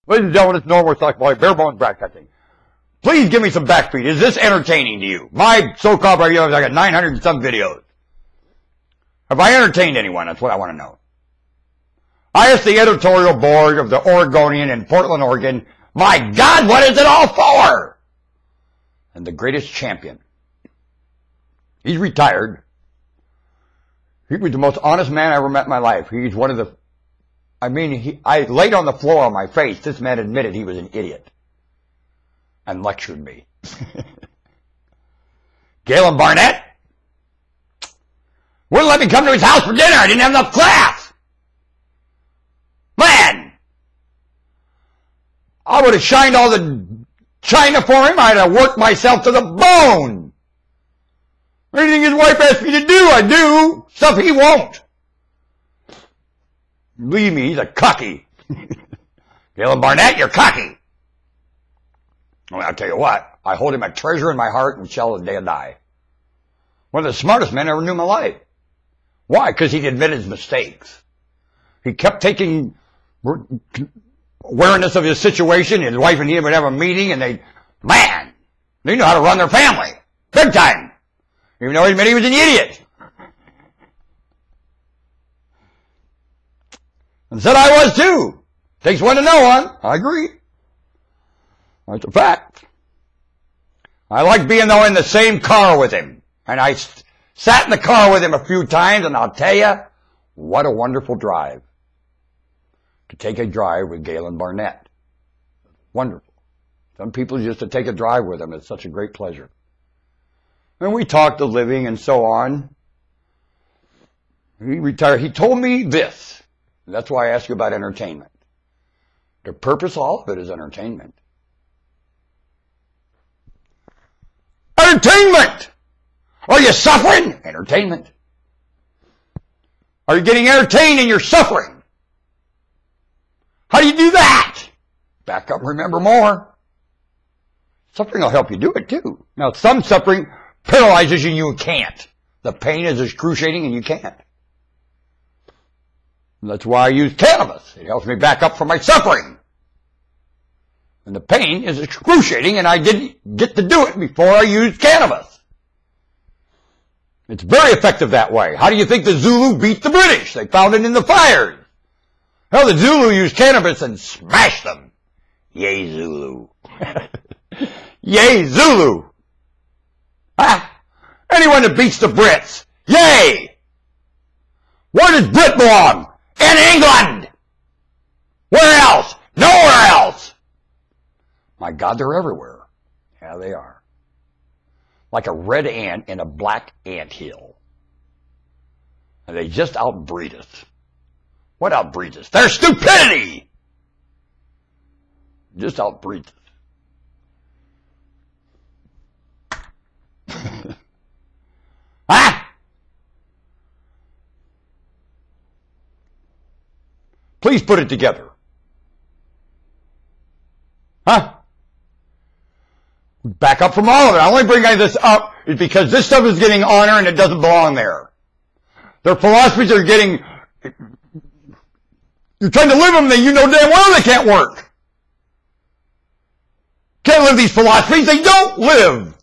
Ladies and gentlemen, it's Norm Stock Boy, bare bones broadcasting. Please give me some backfeed. Is this entertaining to you? My so-called videos, I got 900 and some videos. Have I entertained anyone? That's what I want to know. I asked the editorial board of the Oregonian in Portland, Oregon, my God, what is it all for? And the greatest champion. He's retired. He was the most honest man I ever met in my life. He's one of the, I laid on the floor on my face. This man admitted he was an idiot and lectured me. Galen Barnett wouldn't let me come to his house for dinner. I didn't have enough class. Man, I would have shined all the china for him. I'd have worked myself to the bone. Anything his wife asks me to do, I do. Stuff he won't. Believe me, he's a cocky. Galen Barnett, you're cocky. Well, I'll tell you what, I hold him a treasure in my heart and shall the day I die. One of the smartest men I ever knew in my life. Why? Because he admitted his mistakes. He kept taking awareness of his situation. His wife and he would have a meeting, and they know how to run their family. Big time. Even though he admitted he was an idiot. And said I was too. Takes one to know one. I agree. That's a fact. I like being, though, in the same car with him. And I sat in the car with him a few times, and I'll tell you, what a wonderful drive. To take a drive with Galen Barnett. Wonderful. Some people just to take a drive with him. It's such a great pleasure. And we talked of living and so on. He retired. He told me this. That's why I ask you about entertainment. The purpose of all of it is entertainment. Entertainment! Are you suffering? Entertainment. Are you getting entertained in your suffering? How do you do that? Back up and remember more. Suffering will help you do it too. Now, some suffering paralyzes you and you can't. The pain is excruciating and you can't. And that's why I use cannabis. It helps me back up from my suffering. And the pain is excruciating, and I didn't get to do it before I used cannabis. It's very effective that way. How do you think the Zulu beat the British? They found it in the fires. Hell, the Zulu used cannabis and smashed them. Yay, Zulu. Yay, Zulu. Ah, anyone that beats the Brits, yay! Where does Brit belong? In England! Where else? Nowhere else! My God, they're everywhere. Yeah, they are. Like a red ant in a black anthill. And they just outbreed us. What outbreeds us? Their stupidity! Just outbreeds us. Ah! Please put it together. Huh? Back up from all of it. I only bring this up is because this stuff is getting honor and it doesn't belong there. Their philosophies are getting... You're trying to live them, then you know damn well they can't work. Can't live these philosophies. They don't live.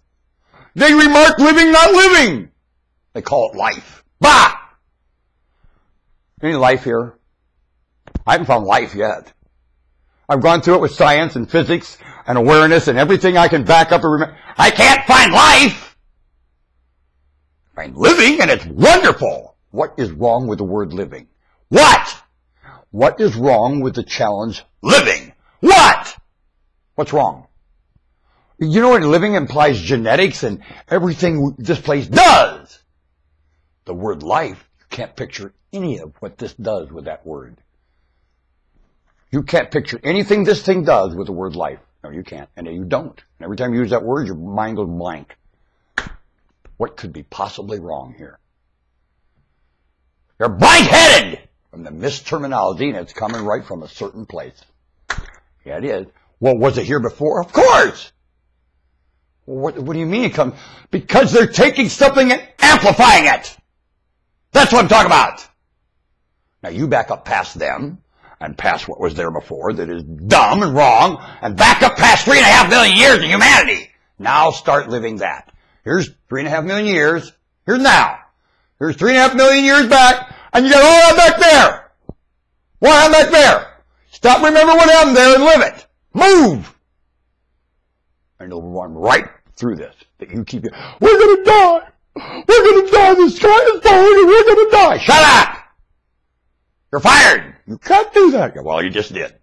They remark living, not living. They call it life. Bah! Any life here? I haven't found life yet. I've gone through it with science and physics and awareness and everything I can back up and remember. I can't find life. I find living, and it's wonderful. What is wrong with the word living? What? What is wrong with the challenge living? What? What's wrong? You know what living implies? Genetics and everything this place does. The word life, you can't picture any of what this does with that word. You can't picture anything this thing does with the word life. No, you can't. And you don't. And every time you use that word, your mind goes blank. What could be possibly wrong here? You're blank-headed from the misterminology, and it's coming right from a certain place. Yeah, it is. Well, was it here before? Of course. What do you mean it comes? Because they're taking something and amplifying it. That's what I'm talking about. Now, you back up past them, and past what was there before that is dumb and wrong, and back up past 3.5 million years of humanity. Now start living that. Here's 3.5 million years. Here's now. Here's 3.5 million years back, and you got all that back there. What happened back there? Stop remembering what happened there and live it. Move! And you'll run right through this. That you keep it. We're gonna die! We're gonna die! The sky is falling and we're gonna die! Shut up! You're fired! You can't do that. Well, you just did.